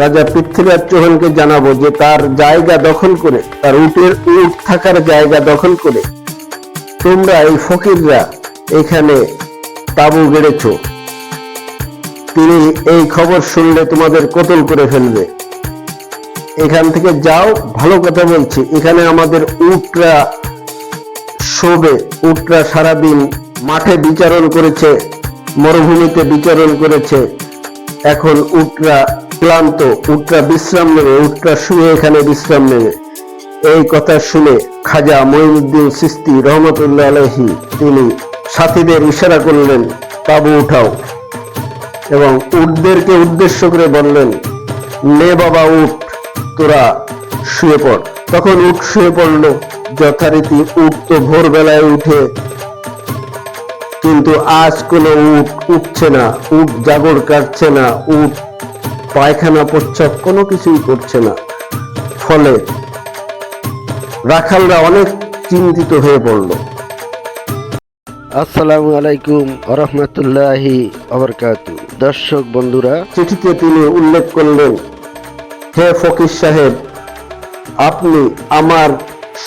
রাজা পৃথ্বীরাজ চৌহানকে জানাবো যে তার জায়গা দখল করে, তার উট থাকার জায়গা দখল করে তোমরা এই ফকিররা এখানে তাঁবু গেড়েছ। তিনি এই খবর শুনলে তোমাদের কতল করে ফেলবে। এখান থেকে যাও, ভালো কথা বলছি। এখানে আমাদের উটরা শোবে, উটরা সারাদিন মাঠে বিচরণ করেছে, মরুভূমিতে বিচরণ করেছে। এখন উটরা ক্লান্ত, উটরা বিশ্রাম নেবে, উটরা শুয়ে এখানে বিশ্রাম নেবে। এই কথা শুনে খাজা মঈনুদ্দিন চিশতি রহমতুল্লাহ আলাইহি তিনি সাথীদের ইশারা করলেন, তাঁবু উঠাও, এবং উটদেরকে উদ্দেশ্য করে বললেন, নে বাবা উঠ, তোরা শুয়ে পড়। তখন উট শুয়ে পড়ল যথারীতি। উট তো ভোরবেলায় উঠে, কিন্তু আজ কোনো উট উঠছে না, উট জাগর কাটছে না, উট পায়খানা প্রস্রাব কোনো কিছুই করছে না। ফলে রাখালরা অনেক চিন্তিত হয়ে পড়ল। আসসালামু আলাইকুম ওয়া রাহমাতুল্লাহি ওয়া বারাকাতুহু। দর্শক বন্ধুরা, চিঠিতে তিনি উল্লেখ করলেন, হে ফকির সাহেব, আপনি আমার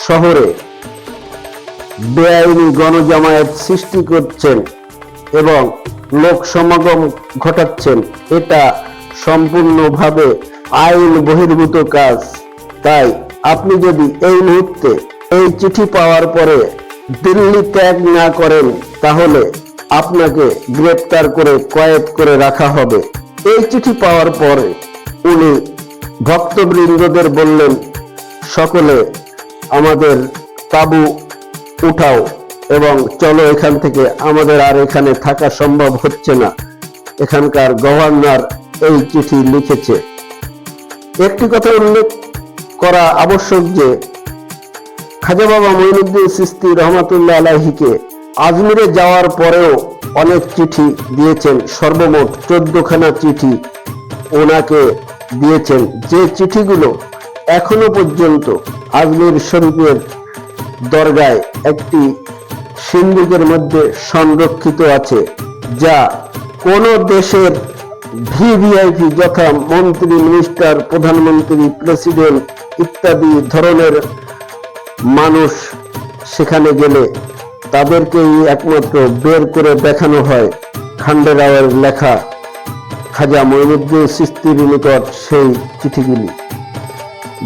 শহরে বেআইনি গণজামায়াত সৃষ্টি করছেন এবং লোক সমাগম ঘটাচ্ছেন। এটা সম্পূর্ণভাবে আইন বহির্ভূত কাজ। তাই আপনি যদি এই মুহূর্তে এই চিঠি পাওয়ার পরে দিল্লি ত্যাগ না করেন, তাহলে আপনাকে গ্রেপ্তার করে কয়েদ করে রাখা হবে। এই চিঠি পাওয়ার পরে উনি ভক্তবৃন্দদের বললেন, সকলে আমাদের তাঁবু উঠাও এবং চলো এখান থেকে, আমাদের আর এখানে থাকা সম্ভব হচ্ছে না। এখানকার গভর্নর এই চিঠি লিখেছে। একটি কথা উল্লেখ করা আবশ্যক যে খাজা বাবা মঈনুদ্দিন চিশতি রহমতুল্লাহ আলাইহিকে আজমিরে যাওয়ার পরেও অনেক চিঠি দিয়েছেন। সর্বমোট 14খানা চিঠি ওনাকে দিয়েছেন, যে চিঠিগুলো এখনো পর্যন্ত আজমির শরীফের দরগায় একটি সিন্ধুকের মধ্যে সংরক্ষিত আছে, যা কোন দেশের ভিভিআইপি যথা মন্ত্রী, মিনিস্টার, প্রধানমন্ত্রী, প্রেসিডেন্ট ইত্যাদি ধরনের মানুষ সেখানে গেলে তাদেরকেই একমাত্র বের করে দেখানো হয় খান্ডেরাওয়ের লেখা খাজা মঈনুদ্দিন চিশতির নিকট সেই চিঠিগুলি।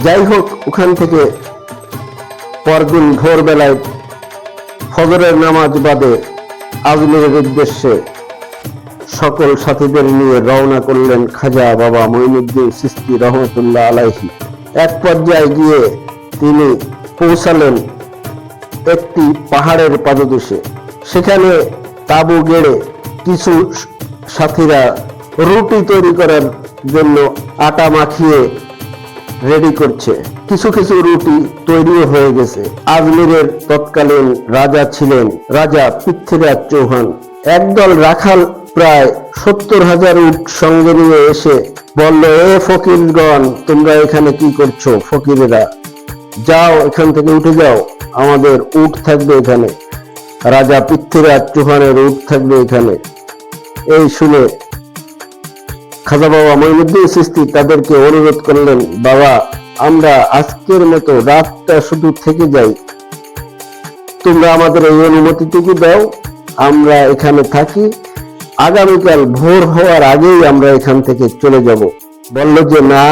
যাই হোক, ওখান থেকে পরদিন ভোরবেলায় ফজরের নামাজ বাদে আজমিরের উদ্দেশ্যে সকল সাথীদের নিয়ে রওনা করলেন খাজা বাবা মঈনুদ্দিন চিশতি রহমতুল্লাহ আলাইহি। এক পর্যায়ে গিয়ে তিনি পৌঁছালেন একটি পাহাড়ের পাদদেশে। সেখানে তাঁবু গেড়ে কিছু সাথীরা রুটি তৈরি করার জন্য আটা মাখিয়ে রেডি করছে। কিছু কিছু রুটি তৈরিও হয়ে গেছে। আজমিরের তৎকালীন রাজা ছিলেন রাজা পৃথ্বীরাজ চৌহান। একদল রাখাল প্রায় 70,000 উট সঙ্গে নিয়ে এসে বলল, এ ফকিরগণ, তোমরা এখানে কি করছো? ফকিরেরা, যাও, এখান থেকে উঠে যাও, আমাদের উট থাকবে এখানে, রাজা পৃথ্বীরাজ চৌহানের উট থাকবে এখানে। এই শুনে খাজা বাবা মঈনুদ্দিন চিশতি তাদেরকে অনুরোধ করলেন, বাবা, আমরা আজকের মতো রাতটা শুধু থেকে যাই, তোমরা আমাদের এই অনুমতিটুকু দাও, আমরা এখানে থাকি, আগামীকাল ভোর হওয়ার আগেই আমরা এখান থেকে চলে যাব। বলল যে না,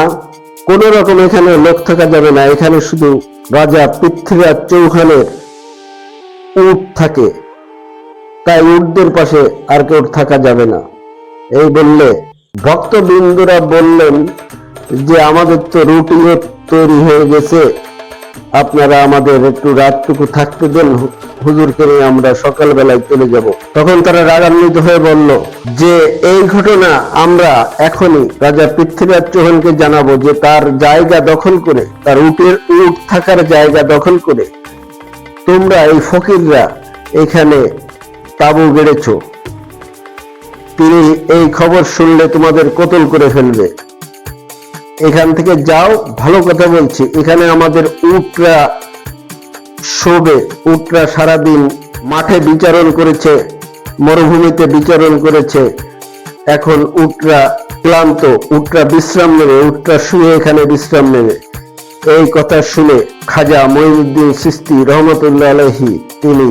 কোন রকম এখানে লোক থাকা যাবে না, এখানে শুধু রাজা পৃথ্বীরাজ চৌহানের উট থাকে, তাই উটদের পাশে আর কেউ থাকা যাবে না। এই বললে ভক্তবৃন্দরা বললেন যে আমাদের তো রুটিও তৈরি হয়ে গেছে, আপনারা আমাদের একটু রাতটুকু থাকতে দেন, হুজুরকে নিয়ে আমরা সকালবেলায় চলে যাব। তখন তারা রাগান্বিত হয়ে বলল যে এই ঘটনা আমরা এখনই রাজা পৃথ্বীরাজ চৌহানকে জানাবো যে তার জায়গা দখল করে, তার উট থাকার জায়গা দখল করে তোমরা এই ফকিররা এখানে তাঁবু গেড়েছ। তিনি এই খবর শুনলে তোমাদের কতল করে ফেলবে। এখান থেকে যাও, ভালো কথা বলছি। এখানে আমাদের উটরা শোবে, উটরা সারাদিন মাঠে বিচরণ করেছে, মরুভূমিতে বিচরণ করেছে। এখন উটরা ক্লান্ত, উটরা বিশ্রাম নেবে, উটরা শুয়ে এখানে বিশ্রাম নেবে। এই কথা শুনে খাজা মঈনুদ্দিন চিশতি রহমতুল্লাহ আলাইহি তিনি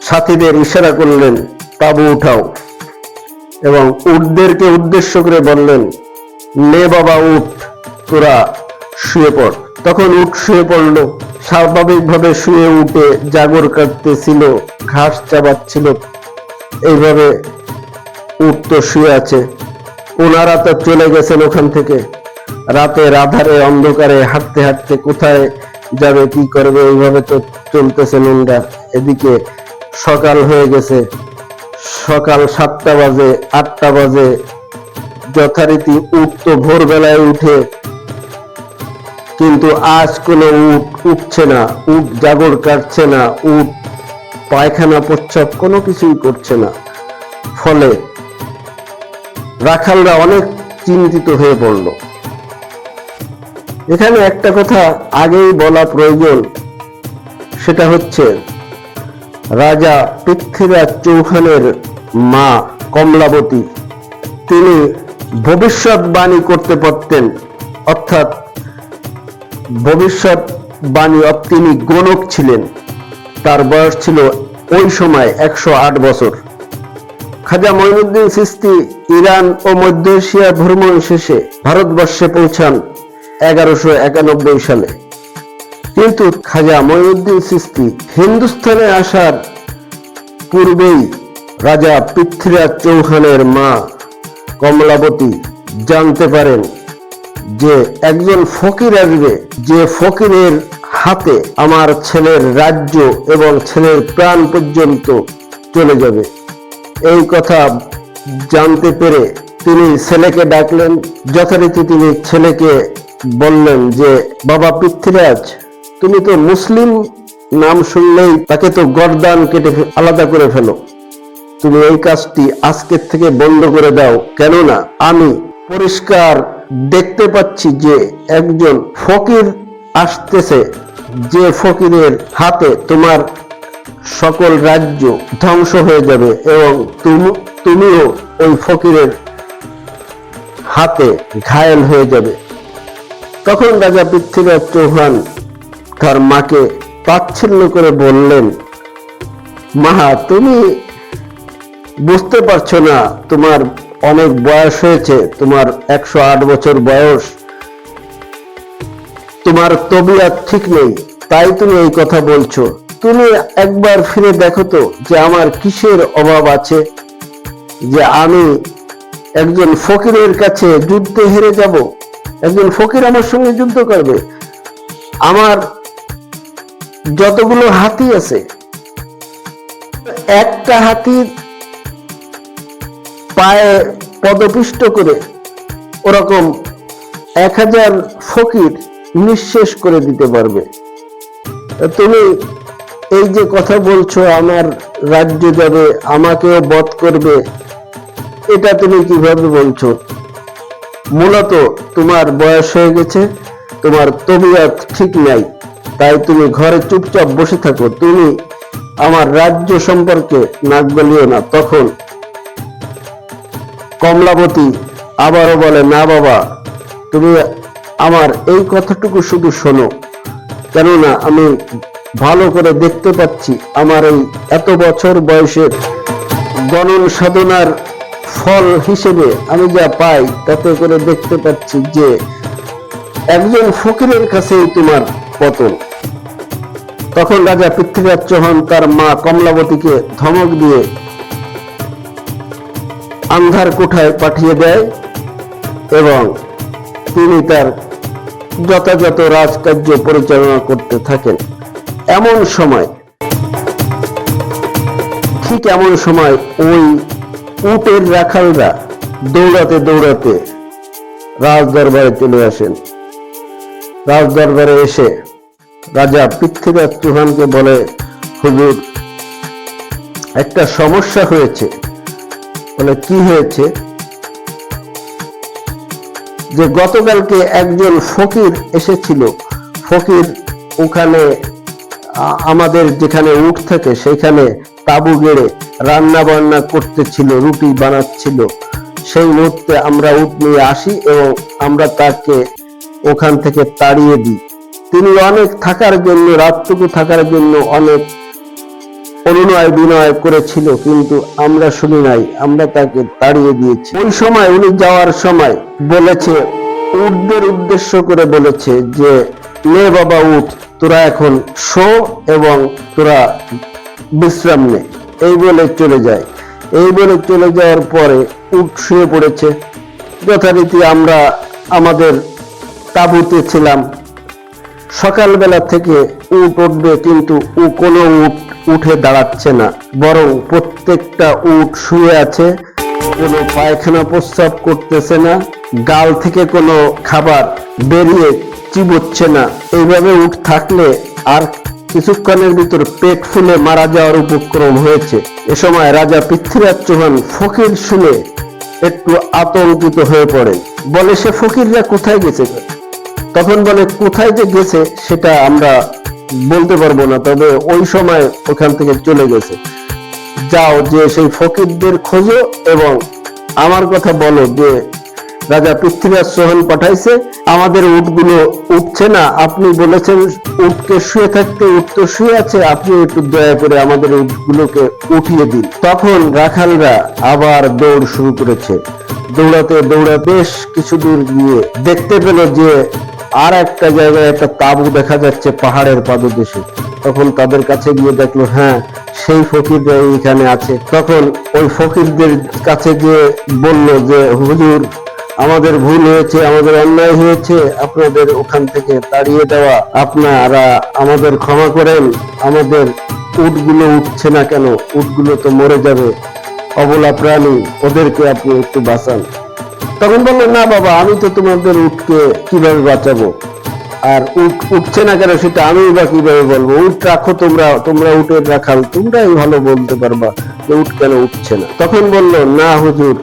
সাথীদের ইশারা করলেন, তাঁবু উঠাও, এবং উটদেরকে উদ্দেশ্য করে বললেন, নে বাবা উঠ, তোরা শুয়ে পড়। তখন উট শুয়ে পড়ল। স্বাভাবিকভাবে শুয়ে উঠে জাগর কাটতেছিল, ঘাস চাবাচ্ছিল। এইভাবে উট তো শুয়ে আছে। ওনারা তো চলে গেছেন ওখান থেকে। রাতের আধারে অন্ধকারে হাঁটতে হাঁটতে কোথায় যাবে, কি করবে, এইভাবে তো চলতেছেন ওনারা। এদিকে সকাল হয়ে গেছে, সকাল 7টা বাজে, 8টা বাজে। যথারীতি উট তো ভোরবেলায় উঠে, কিন্তু আজ কোনো উট উঠছে না, উট জাগর কাটছে না, উট পায়খানা প্রস্রাব কোনো কিছুই করছে না। ফলে রাখালরা অনেক চিন্তিত হয়ে পড়ল। এখানে একটা কথা আগেই বলা প্রয়োজন, সেটা হচ্ছে রাজা পৃথ্বীরাজ চৌহানের মা কমলাবতী তিনি ভবিষ্যৎবাণী করতে পারতেন, অর্থাৎ ভবিষ্যৎবাণী, তিনি গণক ছিলেন। তার বয়স ছিল ওই সময় 108 বছর। খাজা মঈনুদ্দিন চিশতি ইরান ও মধ্য এশিয়া ভ্রমণ শেষে ভারতবর্ষে পৌঁছান 1191 সালে। কিন্তু খাজা মঈনুদ্দিন চিশতি হিন্দুস্তানে আসার পূর্বেই রাজা পৃথ্বীরাজ চৌহানের মা কমলাবতী জানতে পারেন যে একজন ফকির আসবে, যে ফকিরের হাতে আমার ছেলের রাজ্য এবং ছেলের প্রাণ পর্যন্ত চলে যাবে। এই কথা জানতে পেরে তিনি ছেলেকে ডাকলেন। যথারীতি তিনি ছেলেকে বললেন যে, বাবা পৃথ্বীরাজ, তুমি তো মুসলিম, নাম শুনলেই তাকে তো গর্দান কেটে আলাদা করে ফেলো। তুমি এই কাজটি আজকের থেকে বন্ধ করে দাও, কেননা আমি পরিষ্কার দেখতে পাচ্ছি যে একজন ফকির আসতেছে, যে ফকিরের হাতে তোমার সকল রাজ্য ধ্বংস হয়ে যাবে এবং তুমিও ওই ফকিরের হাতে ঘায়েল হয়ে যাবে। তখন রাজা পৃথ্বীরাজ চৌহান তার মাকে তাচ্ছিল্য করে বললেন, মা, তুমি বুঝতে পারছো না, তোমার অনেক বয়স হয়েছে, তোমার 108 বছর বয়স, তোমার তবিয়ত ঠিক নেই, তাই তুমি এই কথা বলছো। তুমি একবার ফিরে দেখো তো যে আমার কিসের অভাব আছে, যে আমি একজন ফকিরের কাছে যুদ্ধে হেরে যাব? একজন ফকির আমার সঙ্গে যুদ্ধ করবে? আমার যতগুলো হাতি আছে, একটা হাতির পায়ে পদপিষ্ট করে ওরকম 1000 ফকির নিঃশেষ করে দিতে পারবে। তুমি এই যে কথা বলছো আমার রাজ্য যাবে, আমাকেও বধ করবে, এটা তুমি কিভাবে বলছো? মূলত তোমার বয়স হয়ে গেছে, তোমার তবিয়ত ঠিক নাই, তাই তুমি ঘরে চুপচাপ বসে থাকো, তুমি আমার রাজ্য সম্পর্কে নাক গলিও না। তখন কমলাবতী আবারও বলে, না বাবা, তুমি আমার এই কথাটুকু শুধু শোনো, কেননা আমি ভালো করে দেখতে পাচ্ছি আমার এই এত বছর বয়সের গণন সাধনার ফল হিসেবে আমি যা পাই, তাতে করে দেখতে পাচ্ছি যে একজন ফকিরের কাছেই তোমার পতন। তখন রাজা পৃথ্বীরাজ চৌহান তার মা কমলাবতীকে ধমক দিয়ে আন্ধার কোঠায় পাঠিয়ে দেয় এবং তিনি তার যথাযথ রাজকার্য পরিচালনা করতে থাকেন। ঠিক এমন সময় ওই উটের রাখালরা দৌড়াতে দৌড়াতে রাজদরবারে চলে আসেন। রাজদরবারে এসে রাজা পৃথ্বীরাজ চৌহানকে বলে, হুজুর, একটা সমস্যা হয়েছে। বলে, কি হয়েছে? যে গতকালকে একজন ফকির এসেছিল, ফকির ওখানে আমাদের যেখানে উট থাকে সেখানে তাঁবু গেড়ে রান্না বান্না করতেছিল, রুটি বানাচ্ছিল। সেই মুহূর্তে আমরা উট নিয়ে আসি এবং আমরা তাকে ওখান থেকে তাড়িয়ে দিই। তিনি অনেক থাকার জন্য, রাতটুকু থাকার জন্য অনেক অনুনয় বিনয় করেছিল, কিন্তু আমরা শুনি নাই, আমরা তাকে তাড়িয়ে দিয়েছি। ওই সময় উনি যাওয়ার সময় বলেছে, উটদের উদ্দেশ্য করে বলেছে যে, নে বাবা উঠ, তোরা এখন শো এবং তোরা বিশ্রাম নে, এই বলে চলে যায়। এই বলে চলে যাওয়ার পরে উট শুয়ে পড়েছে। যথারীতি আমরা আমাদের তাঁবুতে ছিলাম। সকালবেলা থেকে উট উঠবে, কিন্তু কোনো উট উঠে দাঁড়াচ্ছে না, বরং প্রত্যেকটা উট শুয়ে আছে, কোনো পায়খানা প্রস্রাব করতেছে না, গাল থেকে কোনো খাবার বেরিয়ে চিবোচ্ছে না। এইভাবে উট থাকলে আর কিছুক্ষণের ভিতর পেট ফুলে মারা যাওয়ার উপক্রম হয়েছে। এ সময় রাজা পৃথ্বীরাজ চৌহান ফকির শুনে একটু আতঙ্কিত হয়ে পড়ে। বলে, সে ফকিররা কোথায় গেছে? তখন বলে, কোথায় যে গেছে সেটা আমরা বলতে পারবো না, তবে ওই সময় ওখান থেকে চলে গেছে। যাও, যে সেই ফকিরদের খোঁজো এবং আমার কথা বলো যে রাজা পৃথ্বীরাজ চৌহান পাঠাইছে, আমাদের উটগুলো উঠছে না, আপনি বলেছেন উটকে শুয়ে থাকতে, উট তো শুয়ে আছে, আপনি একটু দয়া করে আমাদের উটগুলোকে উঠিয়ে দিন। তখন রাখালরা আবার দৌড় শুরু করেছে। দৌড়াতে দৌড়াতে বেশ কিছু দূর গিয়ে দেখতে পেল যে আর একটা জায়গায় একটা তাঁবু দেখা যাচ্ছে পাহাড়ের পাদদেশে। তখন তাদের কাছে গিয়ে দেখলো, হ্যাঁ, সেই ফকিররা এখানে আছে। তখন ওই ফকিরদের কাছে গিয়ে বলল যে, হুজুর, আমাদের ভুল হয়েছে, আমাদের অন্যায় হয়েছে, আপনাদের ওখান থেকে তাড়িয়ে দেওয়া, আপনারা আমাদের ক্ষমা করেন, আমাদের উটগুলো উঠছে না কেন? উটগুলো তো মরে যাবে, অবলা প্রাণী, ওদেরকে আপনি একটু বাঁচান। তখন বললো, না বাবা, আমি তো তোমাদের উটকে কিভাবে বাঁচাবো, আর উট উঠছে না কেন সেটা আমি বা কিভাবে বলবো? উট রাখো তোমরা, তোমরা উটের রাখাল, তোমরাই ভালো বলতে পারবা যে উট কেন উঠছে না। তখন বললো, না হুজুর,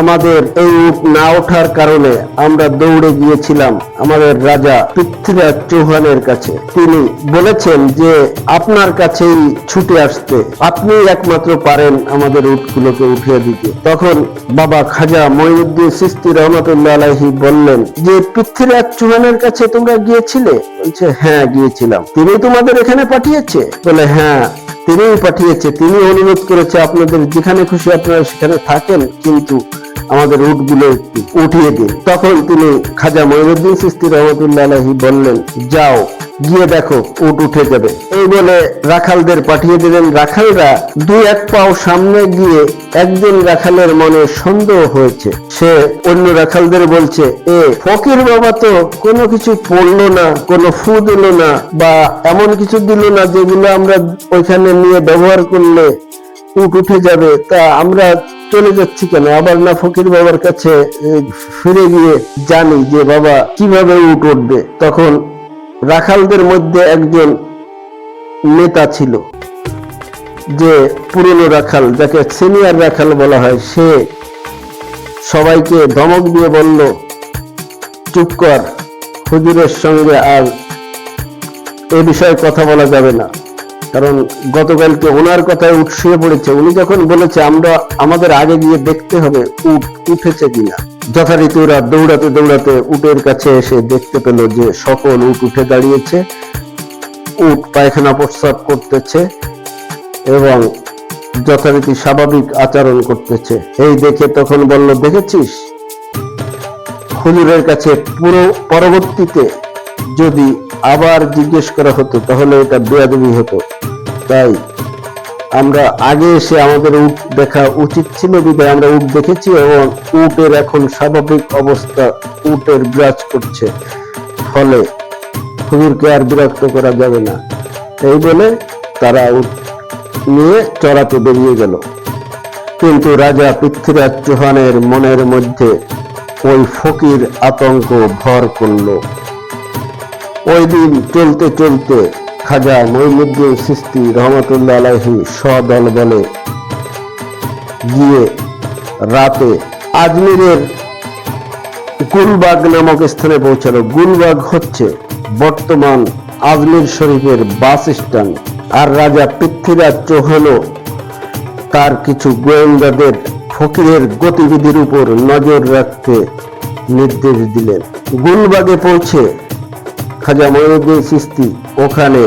আমাদের এই উট না ওঠার কারণে আমরা দৌড়ে গিয়েছিলাম আমাদের রাজা পৃথ্বীরাজ চৌহানের কাছে। তিনি বলেছেন যে আপনার কাছেই ছুটে আসতে, আপনি একমাত্র পারেন আমাদের উটগুলোকে উঠিয়ে দিতে। তখন বাবা খাজা মঈনুদ্দিন চিশতি রহমাতুল্লাহ আলাইহি বললেন যে, পৃথ্বীরাজ চৌহানের কাছে তোমরা গিয়েছিলে? বলছে, হ্যাঁ গিয়েছিলাম। তিনি তোমাদের এখানে পাঠিয়েছে? বলে, হ্যাঁ, তিনিই পাঠিয়েছে, তিনি অনুরোধ করেছে আপনাদের যেখানে খুশি আপনারা সেখানে থাকেন, কিন্তু আমাদের উটগুলো একটু উঠিয়ে দিন। তখন তিনি খাজা মঈনুদ্দিন চিশতি রহমাতুল্লাহ আলাইহি বললেন, যাও, গিয়ে দেখো উট উঠে যাবে। এই বলে রাখালদের পাঠিয়ে দিলেন। রাখালরা দুই এক পাও সামনে গিয়ে একজন রাখালের মনে সন্দেহ হয়েছে। সে অন্য রাখালদের বলছে, এ ফকির বাবা তো কোনো কিছু পড়লো না, কোনো ফু দিল না, বা এমন কিছু দিল না যেগুলো আমরা ওইখানে নিয়ে ব্যবহার করলে উট উঠে যাবে, তা আমরা চলে যাচ্ছি কেন? আবার না ফকির বাবার কাছে ফিরে গিয়ে জানি যে বাবা কিভাবে উট উঠবে। তখন রাখালদের মধ্যে একজন নেতা ছিল, যে পুরনো রাখাল, যাকে সিনিয়র রাখাল বলা হয়, সে সবাইকে ধমক দিয়ে বলল, চুপ কর, হুজুরের সঙ্গে আর এ বিষয়ে কথা বলা যাবে না, কারণ গতকালকে ওনার কথায় উট শুয়ে পড়েছে। উনি যখন বলেছে আমাদের আগে গিয়ে দেখতে হবে উট উঠেছে কিনা। যথারীতি ওরা দৌড়াতে দৌড়াতে উটের কাছে এসে দেখতে পেল যে সকল উট উঠে দাঁড়িয়েছে, উট পায়খানা প্রস্রাব করতেছে এবং যথারীতি স্বাভাবিক আচরণ করতেছে। এই দেখে তখন বলল, দেখেছিস, হুজুরের কাছে পুরো পরবর্তীতে যদি আবার জিজ্ঞেস করা হতো তাহলে এটা বেয়াদবি হতো, তাই আমরা আগে এসে আমাদের উট দেখা উচিত ছিল, বিধায় আমরা উট দেখেছি এবং উটের এখন স্বাভাবিক অবস্থা, উটের বিরাজ করছে, ফলে হুজুরকে আর বিরক্ত করা যাবে না। এই বলে তারা উট নিয়ে চড়াতে বেরিয়ে গেল। কিন্তু রাজা পৃথ্বীরাজ চৌহানের মনের মধ্যে ওই ফকির আতঙ্ক ভর করল। ওই দিন চলতে চলতে খাজা মঈনুদ্দিন চিশতি রহমাতুল্লাহ আলাইহি সদল বলে গিয়ে রাতে আজমিরের গুলবাগ নামক স্থানে পৌঁছালো। গুলবাগ হচ্ছে বর্তমান আজমির শরীফের বাস স্ট্যান্ড। আর রাজা পৃথ্বীরাজ চৌহানও তার কিছু গোয়েন্দাদের ফকিরের গতিবিধির উপর নজর রাখতে নির্দেশ দিলেন। গুলবাগে পৌঁছে খাজা মঈনুদ্দিন চিশতি ওখানে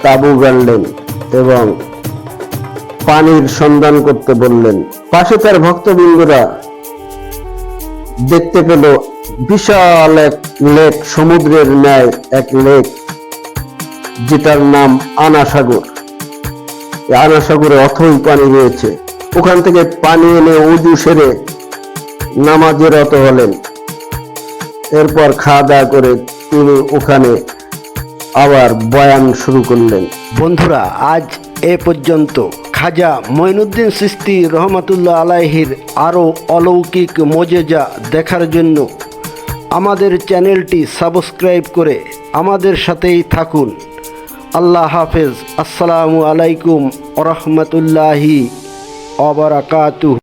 তাঁবু গাড়লেন এবং পানির সন্ধান করতে বললেন। পাশে তার ভক্তবৃন্দরা দেখতে পেল বিশাল এক লেক, সমুদ্রের ন্যায় এক লেক, যেটার নাম আনা সাগর। আনা সাগরে অথই পানি রয়েছে। ওখান থেকে পানি এনে উজু সেরে নামাজে রত হলেন। এরপর খাওয়া দাওয়া করে তিনি ওখানে আবার বয়ান শুরু করলেন। বন্ধুরা, আজ এ পর্যন্ত। খাজা মঈনুদ্দিন চিশতি রহমাতুল্লাহ আলাইহির আরও অলৌকিক মোজেজা দেখার জন্য আমাদের চ্যানেলটি সাবস্ক্রাইব করে আমাদের সাথেই থাকুন। আল্লাহ হাফেজ। আসসালামু আলাইকুম ওয়া রাহমাতুল্লাহি ওয়া বারাকাতুহু।